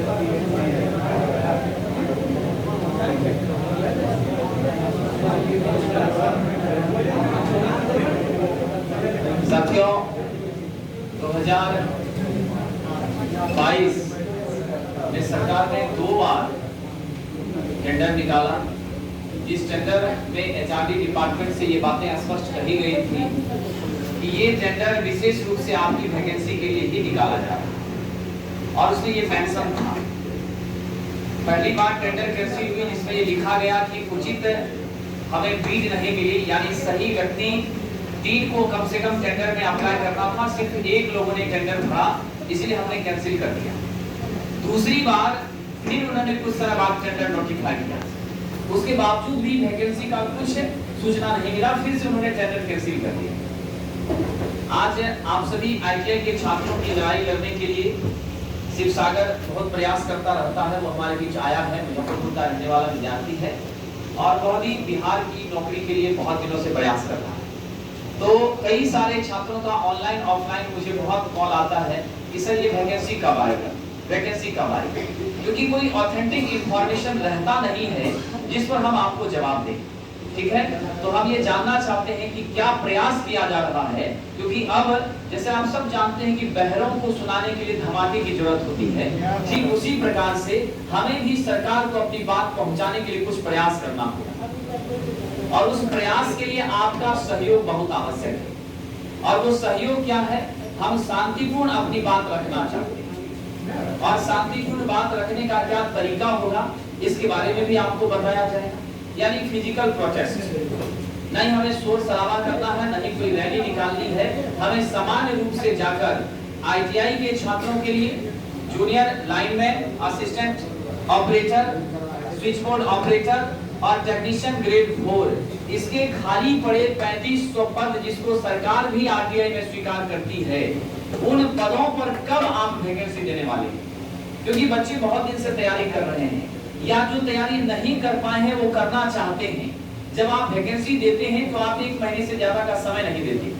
साथियों, 2022 में सरकार ने 2 बार टेंडर निकाला। इस टेंडर में एचआरडी डिपार्टमेंट से ये बातें स्पष्ट कही गई थी कि ये टेंडर विशेष रूप से आपकी वैकेंसी के लिए ही निकाला जा रहा है, और उसमें ये मेंशन था। पहली बार टेंडर कैंसिल हुई जिसमें ये लिखा गया कि उचित हमें बीड नहीं मिली, यानी सही व्यक्ति 3 को कम से कम टेंडर में अप्लाई करना था, सिर्फ 1 लोगों ने टेंडर भरा, इसलिए हमने कैंसिल कर दिया। दूसरी बार फिर उन्होंने कुछ समय बाद टेंडर नोटिफाई किया, उसके बावजूद भी वैकेंसी का कुछ सूचना नहीं मिला, फिर से उन्होंने टेंडर कैंसिल कर दिया। आज आप सभी आईटीआई के छात्रों की लड़ाई लड़ने के लिए शिव सागर बहुत प्रयास करता रहता है। वो हमारे बीच आया है, मुजफ्फरपुर का रहने वाला विद्यार्थी है और बहुत ही बिहार की नौकरी के लिए बहुत दिनों से प्रयास कर रहा है। तो कई सारे छात्रों का ऑनलाइन ऑफलाइन मुझे बहुत कॉल आता है कि सर ये वैकेंसी कब आएगा, वैकेंसी कब आएगी, क्योंकि कोई ऑथेंटिक इंफॉर्मेशन रहता नहीं है जिस पर हम आपको जवाब दें। ठीक है, तो हम ये जानना चाहते हैं कि क्या प्रयास किया जा रहा है, क्योंकि अब जैसे आप सब जानते हैं कि बहरों को सुनाने के लिए धमाके की जरूरत होती है, ठीक उसी प्रकार से हमें भी सरकार को अपनी बात पहुंचाने के लिए कुछ प्रयास करना होगा, और उस प्रयास के लिए आपका सहयोग बहुत आवश्यक है। और वो सहयोग क्या है? हम शांतिपूर्ण अपनी बात रखना चाहते हैं, और शांतिपूर्ण बात रखने का क्या तरीका होगा इसके बारे में भी आपको बताया जाएगा। यानी फिजिकल प्रोटेस्ट, नहीं हमें शोर शराबा करना है, नहीं कोई रैली निकालनी है, हमें सामान्य रूप से जाकर आईटीआई के छात्रों के लिए junior lineman, assistant operator, switch board operator और टेक्नीशियन ग्रेड 4 इसके खाली पड़े 3500 पद जिसको सरकार भी आरटीआई में स्वीकार करती है, उन पदों पर कब आप वैकेंसी देने वाले हैं? क्योंकि बच्चे बहुत दिन से तैयारी कर रहे हैं, या जो तैयारी नहीं कर पाए हैं वो करना चाहते हैं। जब आप वैकेंसी देते हैं तो आप 1 महीने से ज्यादा का समय नहीं देते,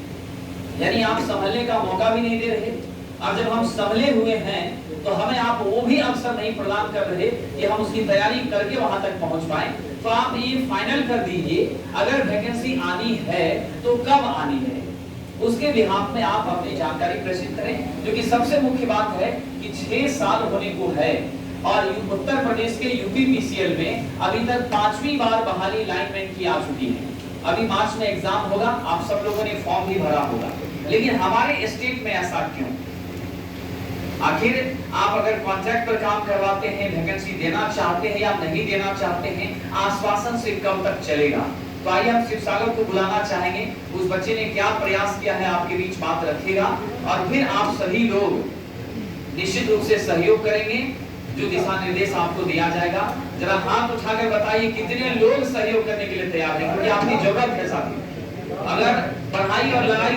यानी आप संभलने का मौका भी नहीं दे रहे। और जब हम संभले हुए हैं तो हमें आप वो भी अवसर नहीं प्रदान कर रहे कि हम उसकी तैयारी करके वहां तक पहुंच पाए। तो आप ये फाइनल कर दीजिए, अगर वैकेंसी आनी है तो कब आनी है, उसके बिहाफ में आप अपनी जानकारी प्रेषित करें। क्योंकि सबसे मुख्य बात है कि 6 साल होने को है, और उत्तर प्रदेश के यूपीपीसीएल में अभी तक 5वीं बार बहाली लाइनमैन की आ चुकी है। अभी मार्च में एग्जाम होगा, आप सब लोगों ने फॉर्म भी भरा होगा, लेकिन हमारे स्टेट में ऐसा क्यों? आखिर आप अगर कॉन्ट्रैक्ट पर काम करवाते हैं, वैकेंसी देना चाहते हैं या नहीं देना चाहते हैं, आश्वासन से कब तक चलेगा? तो आइए हम शिव सागर को बुलाना चाहेंगे, उस बच्चे ने क्या प्रयास किया है आपके बीच बात रखेगा, और फिर आप सभी लोग निश्चित रूप से सहयोग करेंगे जो दिशा निर्देश आपको दिया जाएगा। जरा हाथ उठाकर बताइए कितने लोग सहयोग करने के लिए तैयार हैं, क्योंकि आपकी जरूरत है साथियों। अगर पढ़ाई और लड़ाई